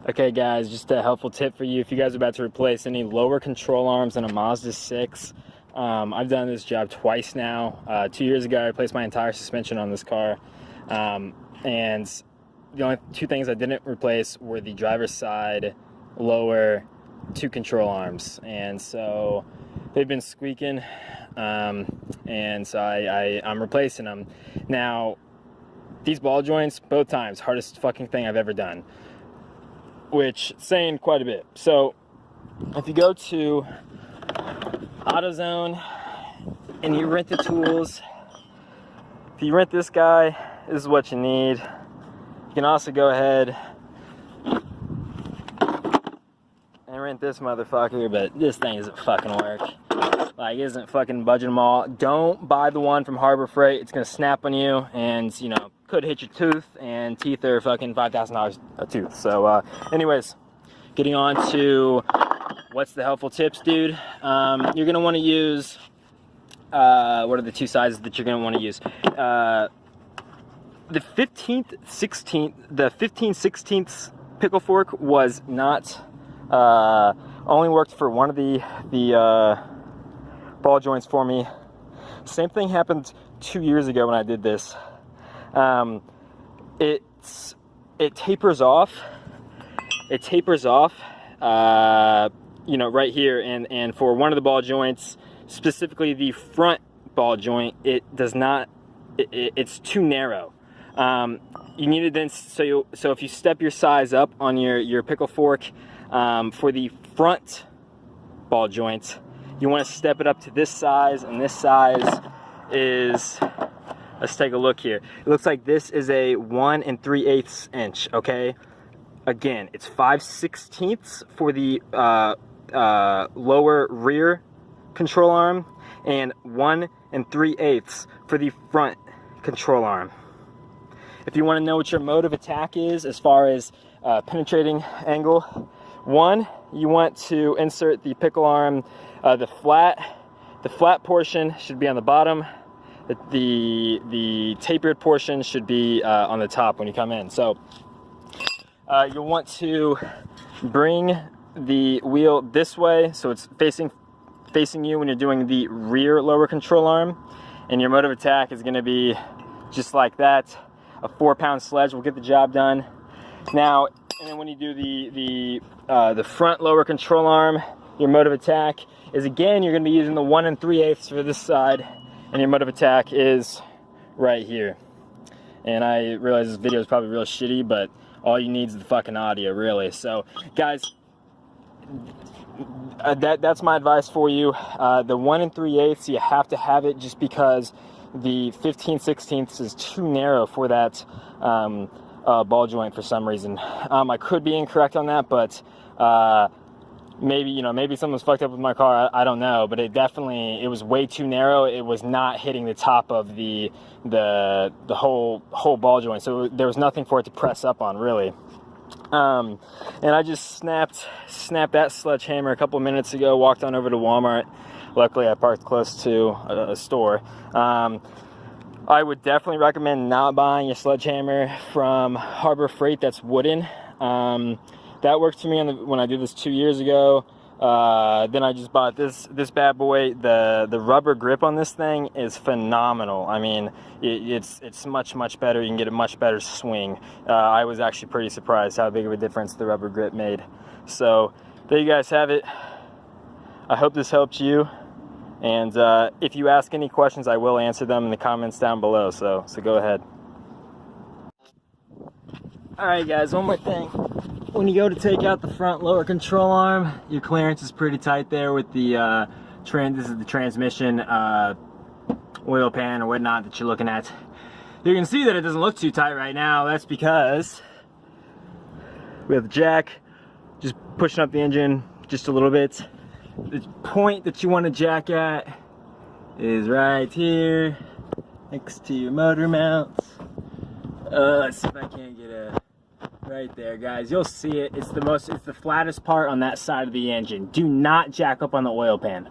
Okay guys, just a helpful tip for you if you guys are about to replace any lower control arms in a Mazda 6. I've done this job twice now. 2 years ago I replaced my entire suspension on this car, and the only two things I didn't replace were the driver's side lower two control arms, and so they've been squeaking, and so I'm replacing them. Now these ball joints, both times, hardest fucking thing I've ever done, which is saying quite a bit. So if you go to AutoZone and you rent the tools, if you rent this guy, this is what you need. You can also go ahead and rent this motherfucker, but this thing doesn't fucking work. Like, it isn't fucking budging them all. Don't buy the one from Harbor Freight. It's gonna snap on you, and you know, could hit your tooth, and teeth are fucking $5,000 a tooth. So anyways, getting on to what's the helpful tips, dude. You're gonna want to use what are the two sizes that you're gonna want to use? The 15/16 pickle fork was not only worked for one of the ball joints for me. Same thing happened 2 years ago when I did this. It tapers off. It tapers off, you know, right here, and for one of the ball joints, specifically the front ball joint, it does not. It's too narrow. You need to then, so if you step your size up on your pickle fork, for the front ball joint, you want to step it up to this size, and this size is, let's take a look here. It looks like this is a 1 3/8 inch, okay? Again, it's 5/16 for the lower rear control arm, and 1 3/8 for the front control arm. If you want to know what your mode of attack is as far as penetrating angle, one, you want to insert the pickle arm, the flat portion should be on the bottom. The tapered portion should be on the top when you come in. So you'll want to bring the wheel this way, so it's facing you when you're doing the rear lower control arm, and your mode of attack is going to be just like that. A 4-pound sledge will get the job done. Now, and then when you do the front lower control arm, your mode of attack is, again, you're going to be using the 1 3/8 for this side, and your mode of attack is right here. And I realize this video is probably real shitty, but all you need is the fucking audio, really. So guys, that's my advice for you. The 1 3/8, you have to have it, just because the 15/16 is too narrow for that ball joint for some reason. I could be incorrect on that, but maybe, you know, maybe something's fucked up with my car. I don't know, but it was way too narrow. It was not hitting the top of the whole ball joint, so there was nothing for it to press up on, really. And I just snapped that sledgehammer a couple minutes ago. Walked on over to Walmart. Luckily, I parked close to a store. I would definitely recommend not buying a sledgehammer from Harbor Freight that's wooden. That worked for me when I did this 2 years ago. Then I just bought this bad boy. The rubber grip on this thing is phenomenal. I mean, it's much better. You can get a much better swing. I was actually pretty surprised how big of a difference the rubber grip made. So there you guys have it. I hope this helped you. And if you ask any questions, I will answer them in the comments down below. So go ahead. All right, guys. One more thing. When you go to take out the front lower control arm, your clearance is pretty tight there with the this is the transmission oil pan or whatnot that you're looking at. You can see that it doesn't look too tight right now. That's because we have the jack just pushing up the engine just a little bit. The point that you want to jack at is right here next to your motor mounts. Let's see if I can't get a right there, guys. You'll see it. It's the flattest part on that side of the engine. Do not jack up on the oil pan.